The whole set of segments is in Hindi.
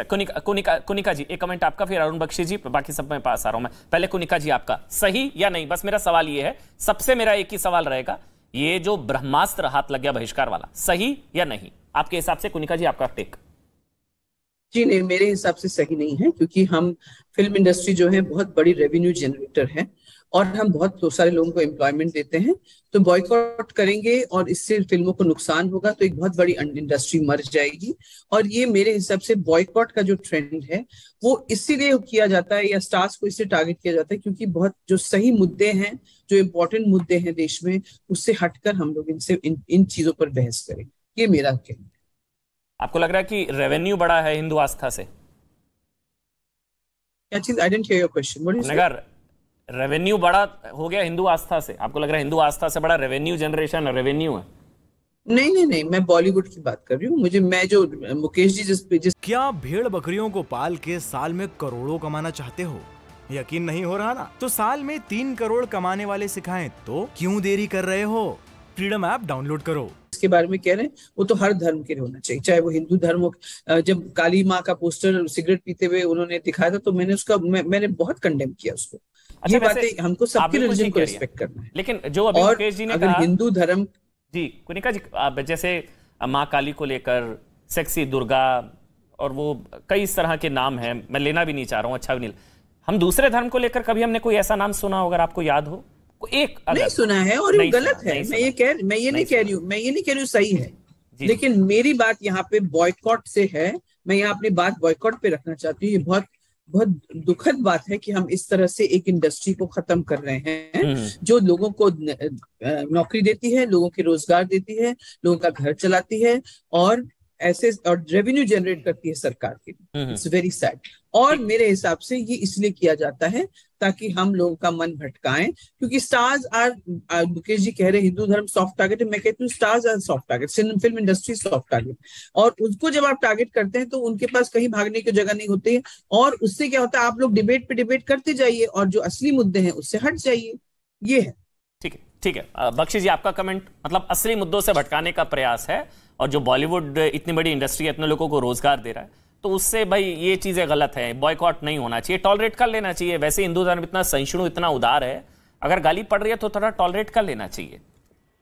कुनिका जी एक कमेंट आपका, फिर अरुण बख्शी जी, बाकी सब में पास आ रहा हूं मैं। पहले कुनिका जी आपका, सही या नहीं? बस मेरा सवाल ये है, सबसे मेरा एक ही सवाल रहेगा, ये जो ब्रह्मास्त्र हाथ लग गया बहिष्कार वाला, सही या नहीं आपके हिसाब से? कुनिका जी आपका टेक। जी नहीं, मेरे हिसाब से सही नहीं है, क्योंकि हम फिल्म इंडस्ट्री जो है बहुत बड़ी रेवेन्यू जनरेटर है और हम बहुत सारे लोगों को एम्प्लॉयमेंट देते हैं। तो बॉयकॉट करेंगे और इससे फिल्मों को नुकसान होगा तो एक बहुत बड़ी इंडस्ट्री मर जाएगी। और ये मेरे हिसाब से बॉयकॉट का जो ट्रेंड है वो इसीलिए किया जाता है, या स्टार्स को इससे टारगेट किया जाता है, क्योंकि बहुत जो सही मुद्दे हैं, जो इम्पोर्टेंट मुद्दे हैं देश में, उससे हटकर हम लोग इनसे इन चीजों पर बहस करें। ये मेरा कहना है। आपको लग रहा है कि रेवेन्यू बड़ा है हिंदू आस्था से? क्या चीज? I didn't here your question. अगर रेवेन्यू बड़ा हो गया हिंदू आस्था से, आपको लग रहा है हिंदू आस्था से बड़ा रेवेन्यू जनरेशन रेवेन्यू है? नहीं नहीं नहीं, मैं बॉलीवुड की बात कर रही हूँ। मैं जो मुकेश जी जिस क्या भेड़ बकरियों को पाल के साल में करोड़ों कमाना चाहते हो? यकीन नहीं हो रहा ना? तो साल में 3 करोड़ कमाने वाले सिखाएं तो क्यों देरी कर रहे हो? फ्रीडम ऐप डाउनलोड करो। इसके बारे में कह रहे हैं, वो तो हर धर्म के लिए होना चाहिए, चाहे वो हिंदू धर्म हो। जब काली माँ का पोस्टर सिगरेट पीते हुए उन्होंने दिखाया था तो मैंने बहुत कंडेम किया उसको। अच्छा, ये बातें हमको सबके रिलीजन को रिस्पेक्ट करना है। लेकिन जो अभी मुकेश जी ने अगर कहा, हिंदू धर्म जी कुनिका जी, जैसे माँ काली को लेकर सेक्सी दुर्गा और वो कई इस तरह के नाम हैं, मैं लेना भी नहीं चाह रहा हूँ, अच्छा भी नहीं। हम दूसरे धर्म को लेकर कभी हमने कोई ऐसा नाम सुना हो, अगर आपको याद हो? एक नहीं सुना है और ये गलत है। मैं ये नहीं कह रही हूँ सही है, लेकिन मेरी बात यहाँ पे बॉयकॉट से है। मैं यहाँ अपनी बात बॉयकॉट पे रखना चाहती हूँ। ये बहुत बहुत दुखद बात है कि हम इस तरह से एक इंडस्ट्री को खत्म कर रहे हैं जो लोगों को नौकरी देती है, लोगों के रोजगार देती है, लोगों का घर चलाती है और ऐसे और रेवेन्यू जनरेट करती है सरकार के लिए। It's very sad. और मेरे हिसाब से ये इसलिए किया जाता है ताकि हम लोगों का मन भटकाएं, क्योंकि स्टार्स आर, मुकेश जी कह रहे हिंदू धर्म सॉफ्ट टारगेट है, मैं कहती हूँ stars are soft target, film industry soft target. और उसको जब आप टारगेट करते हैं तो उनके पास कहीं भागने की जगह नहीं होती है, और उससे क्या होता है, आप लोग डिबेट पे डिबेट करते जाइए और जो असली मुद्दे हैं उससे हट जाइए। ये है। ठीक है बख्शी जी, आपका कमेंट, मतलब असली मुद्दों से भटकाने का प्रयास है, और जो बॉलीवुड इतनी बड़ी इंडस्ट्री है, इतने लोगों को रोजगार दे रहा है, तो उससे भाई ये चीजें गलत है, बॉयकॉट नहीं होना चाहिए, टॉलरेट कर लेना चाहिए। वैसे हिंदू धर्म इतना सहिष्णु, इतना उदार है, अगर गाली पड़ रही है तो थोड़ा टॉलरेट कर लेना चाहिए।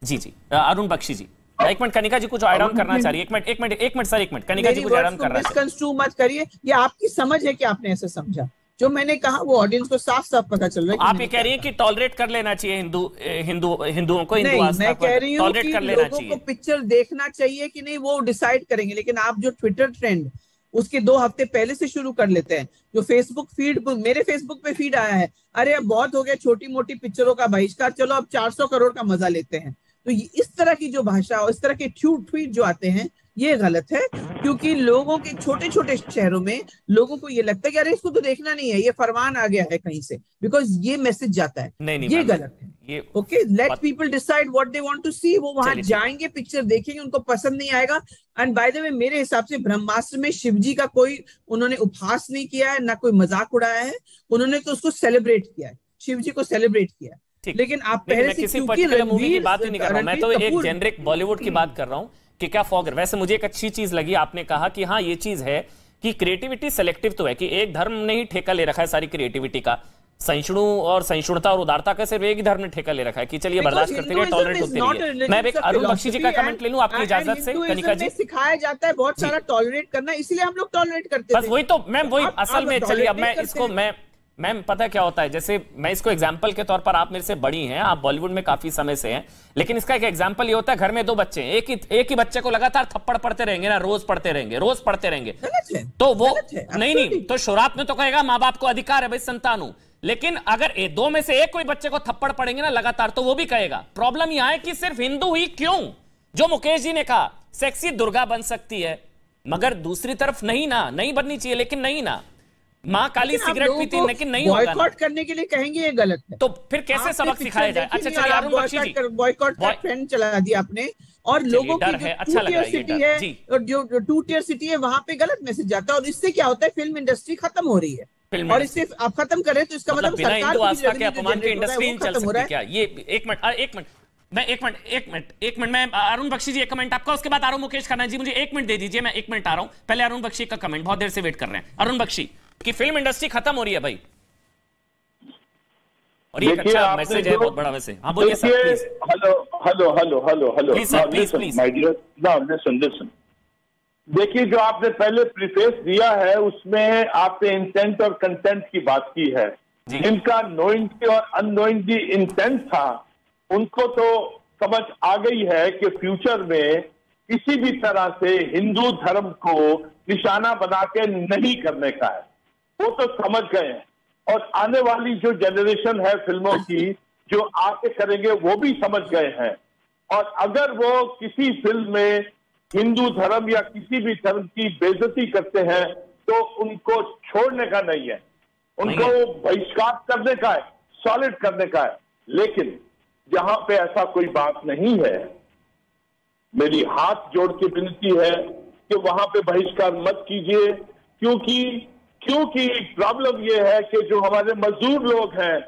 जी अरुण बख्शी जी, एक मिनट, कनिका जी कुछ ऐड ऑन करना चाह रही है? एक मिनट सर, एक मिनट, कनिका जी कुछ ऐड ऑन कर रहा है। मिसकंस्ट्रू मत करिए, ये आपकी समझ है कि आपने ऐसे समझा। जो मैंने कहा वो ऑडियंस को साफ साफ पता चल रहा है। आप ये कह रही हैं कि टॉलरेट कर लेना चाहिए हिंदुओं को, हिंदू आस्था को टॉलरेट कर लेना चाहिए। लोगों को पिक्चर देखना चाहिए कि नहीं वो डिसाइड करेंगे, लेकिन आप जो ट्विटर ट्रेंड उसके 2 हफ्ते पहले से शुरू कर लेते हैं। जो फेसबुक फीड, मेरे फेसबुक पे फीड आया है, अरे अब बहुत हो गया छोटी मोटी पिक्चरों का बहिष्कार, चलो अब 400 करोड़ का मजा लेते हैं। तो इस तरह की जो भाषा और इस तरह के ट्वीट जो आते हैं ये गलत है, क्योंकि लोगों के छोटे छोटे शहरों में लोगों को ये लगता है कि अरे इसको तो देखना नहीं है, ये फरमान आ गया है कहीं से, बिकॉज ये मैसेज जाता है। नहीं, ये गलत है। Okay, let people decide what they want to see. वो वहां जाएंगे, पिक्चर देखेंगे, उनको पसंद नहीं आएगा। एंड बाय द वे, मेरे हिसाब से ब्रह्मास्त्र में शिव जी का कोई उन्होंने उपहास नहीं किया है, ना कोई मजाक उड़ाया है, उन्होंने तो उसको सेलिब्रेट किया है, शिव जी को सेलिब्रेट किया है। लेकिन आप पहले से किसी पर्टिकुलर मूवी की बात नहीं कर रहा हूं, मैं तो एक जेनरिक बॉलीवुड की बात कर रहा हूं कि क्या फॉग। वैसे मुझे एक अच्छी चीज लगी, आपने कहा कि हाँ ये चीज है कि क्रिएटिविटी सेलेक्टिव तो है, कि एक धर्म ने ही ठेका ले रखा है सारी क्रिएटिविटी का, सहिष्णु और सहिष्णुता और उदारता का सिर्फ एक ही धर्म ने ठेका ले रखा है कि चलिए बर्दाश्त करते रहिए, टॉलरेट होते रहिए। मैं एक अरुण बख्शी जी का कमेंट ले लूं आपकी इजाजत से? कनिका जी, सिखाया जाता है बहुत सारा टॉलरेट करना, इसलिए हम लोग टॉलरेट करते हैं। बस वही तो मैम, वही असल में, चलिए अब मैं इसको मैम पता क्या होता है, जैसे मैं इसको एग्जाम्पल के तौर पर, आप मेरे से बड़ी हैं, आप बॉलीवुड में काफी समय से हैं, लेकिन इसका एक एग्जाम्पल ये होता है, घर में 2 बच्चे हैं, एक ही बच्चे को लगातार थप्पड़ पड़ते रहेंगे ना, रोज पढ़ते रहेंगे, तो वो नहीं तो शुरुआत में तो कहेगा माँ बाप को अधिकार है भाई संतान, लेकिन अगर 2 में से एक कोई बच्चे को थप्पड़ पड़ेंगे ना लगातार, तो वो भी कहेगा। प्रॉब्लम यह है कि सिर्फ हिंदू ही क्यों, जो मुकेश जी ने कहा सेक्सी दुर्गा बन सकती है, मगर दूसरी तरफ नहीं ना, नहीं बननी चाहिए, लेकिन नहीं ना, माँ काली सिगरेट पीती लेकिन नहीं होगा। बॉयकॉट करने के लिए कहेंगे ये गलत है, तो फिर कैसे सबक सिखाया जाए? अच्छा चलिए अरुण बख्शी जी, बॉयकॉट का ट्रेंड चला दिया आपने, और लोगों की जो अच्छा लग रहा है सिटी है, जो 2 टियर सिटी है, वहां पे गलत मैसेज जाता है, और इससे क्या होता है, फिल्म इंडस्ट्री खत्म हो रही है। और इससे आप खत्म करें तो इसका मतलब सरकार की अपमान की इंडस्ट्री चल सकती है क्या? ये एक मिनट मैं एक मिनट मैं अरुण बख्शी जी एक कमेंट आपका, उसके बाद आ रहा हूं मुकेश खन्ना जी, मुझे 1 मिनट दे दीजिए, मैं 1 मिनट आ रहा हूं। पहले अरुण बख्शी का कमेंट, बहुत देर से वेट कर रहे हैं। अरुण बख्शी की फिल्म इंडस्ट्री खत्म हो रही है भाई, और ये अच्छा मैसेज है बहुत बड़ा वैसे। हाँ बोलिए sir please. Hello please sir, please my dear, now listen. देखिए, जो आपने पहले प्रीफेस दिया है उसमें आपने इंटेंट और कंटेंट की बात की है। जिनका नोइंगली और अननोइंगली इंटेंट था उनको तो समझ आ गई है कि फ्यूचर में किसी भी तरह से हिंदू धर्म को निशाना बना के नहीं करने का है, वो तो समझ गए हैं। और आने वाली जो जनरेशन है फिल्मों की, जो आके करेंगे, वो भी समझ गए हैं। और अगर वो किसी फिल्म में हिंदू धर्म या किसी भी धर्म की बेइज्जती करते हैं तो उनको छोड़ने का नहीं है, उनको बहिष्कार करने का है, सॉलिड करने का है। लेकिन जहां पे ऐसा कोई बात नहीं है, मेरी हाथ जोड़ के विनती है कि वहां पे बहिष्कार मत कीजिए, क्योंकि प्रॉब्लम यह है कि जो हमारे मजदूर लोग हैं,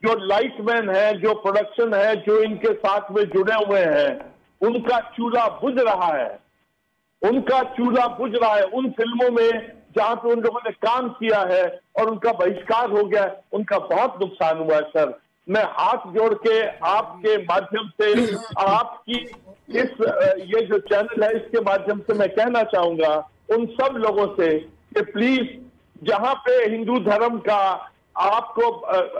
जो लाइटमैन हैं, जो प्रोडक्शन है, जो इनके साथ में जुड़े हुए हैं, उनका चूल्हा बुझ रहा है, उन फिल्मों में जहां पे उन लोगों ने काम किया है और उनका बहिष्कार हो गया, उनका बहुत नुकसान हुआ है सर। मैं हाथ जोड़ के आपके माध्यम से, आपकी ये जो चैनल है इसके माध्यम से मैं कहना चाहूंगा उन सब लोगों से कि प्लीज, जहां पे हिंदू धर्म का आपको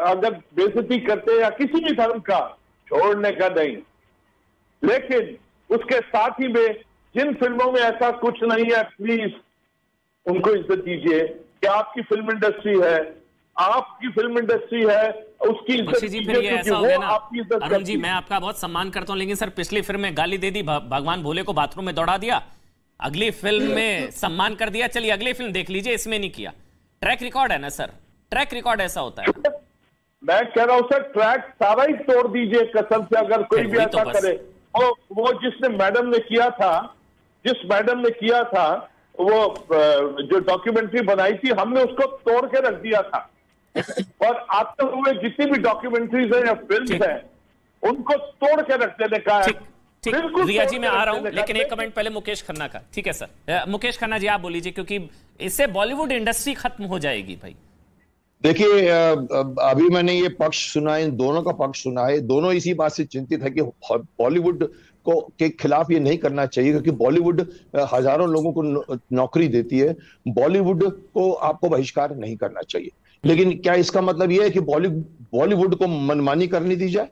अगर बेइज्जती करते हैं या किसी भी धर्म का, छोड़ने का नहीं। लेकिन उसके साथ ही में जिन फिल्मों में ऐसा कुछ नहीं है, प्लीज उनको इज्जत दीजिए कि आपकी फिल्म इंडस्ट्री है, उसकी इज्जत कीजिए, ऐसा हो गया ना। अरुण जी, मैं आपका बहुत सम्मान करता हूं, लेकिन सर पिछली फिल्म में गाली दे दी, भगवान भोले को बाथरूम में दौड़ा दिया, अगली फिल्म में सम्मान कर दिया, चलिए अगली फिल्म देख लीजिए, इसमें नहीं किया। ट्रैक रिकॉर्ड है ना सर, ट्रैक रिकॉर्ड ऐसा होता है। मैं कह रहा हूं सर, ट्रैक सारा ही तोड़ दीजिए कसम से, अगर कोई भी ऐसा करे। वो जिस मैडम ने किया था वो जो डॉक्यूमेंट्री बनाई थी, हमने उसको तोड़ के रख दिया था। और आते हुए जितनी भी डॉक्यूमेंट्रीज हैं या फिल्म हैं, उनको तोड़ के रख देने का है। बिल्कुल रिया जी, मैं आ रहा हूं, लेकिन एक कमेंट पहले मुकेश खन्ना का। ठीक है सर, मुकेश खन्ना जी आप बोल लीजिए, क्योंकि इससे बॉलीवुड इंडस्ट्री खत्म हो जाएगी भाई। देखिए, अभी मैंने ये पक्ष सुना है, इन दोनों का पक्ष सुना है, दोनों इसी बात से चिंतित है कि बॉलीवुड को के खिलाफ ये नहीं करना चाहिए, क्योंकि बॉलीवुड हजारों लोगों को नौकरी देती है। बॉलीवुड को आपको बहिष्कार नहीं करना चाहिए, लेकिन क्या इसका मतलब ये है कि बॉलीवुड को मनमानी करनी दी जाए?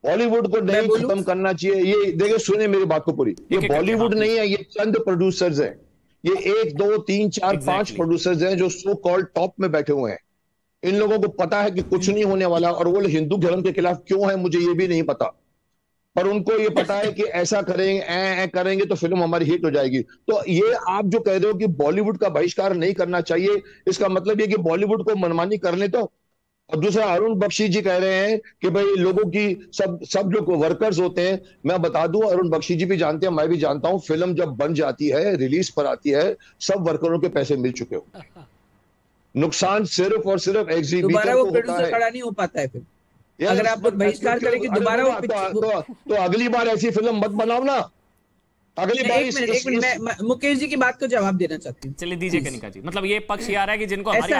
बॉलीवुड को नहीं खत्म करना चाहिए। ये देखिए, सुनिए मेरी बात को पूरी, ये बॉलीवुड नहीं है, ये चंद प्रोड्यूसर्स हैं, ये 1 2 3 4 5 प्रोड्यूसर्स हैं जो सो कॉल्ड टॉप में बैठे हुए हैं। इन लोगों को पता है कि कुछ नहीं होने वाला, और वो हिंदू धर्म के खिलाफ क्यों है मुझे ये भी नहीं पता, पर उनको ये पता है कि ऐसा करेंगे तो फिल्म हमारी हिट हो जाएगी। तो ये आप जो कह रहे हो कि बॉलीवुड का बहिष्कार नहीं करना चाहिए, इसका मतलब ये कि बॉलीवुड को मनमानी करने दो। और दूसरा, अरुण बख्शी जी कह रहे हैं कि भाई लोगों की सब जो वर्कर्स होते हैं, मैं बता दूं, अरुण बख्शी जी भी जानते हैं, मैं भी जानता हूं, फिल्म जब बन जाती है, रिलीज पर आती है, सब वर्करों के पैसे मिल चुके हो। नुकसान सिर्फ और सिर्फ एग्जीबिटर को होता है, खड़ा नहीं हो पाता है। फिर अगर आप बहिष्कार करेंगे दोबारा तो अगली बार ऐसी फिल्म मत बनाओ ना। अगली बार एक मिनट, मैं मुकेश जी की बात को जवाब देना चाहती हूँ। चलिए दीजिए कनिका जी, मतलब ये पक्ष ये आ रहा है कि जिनको हमारी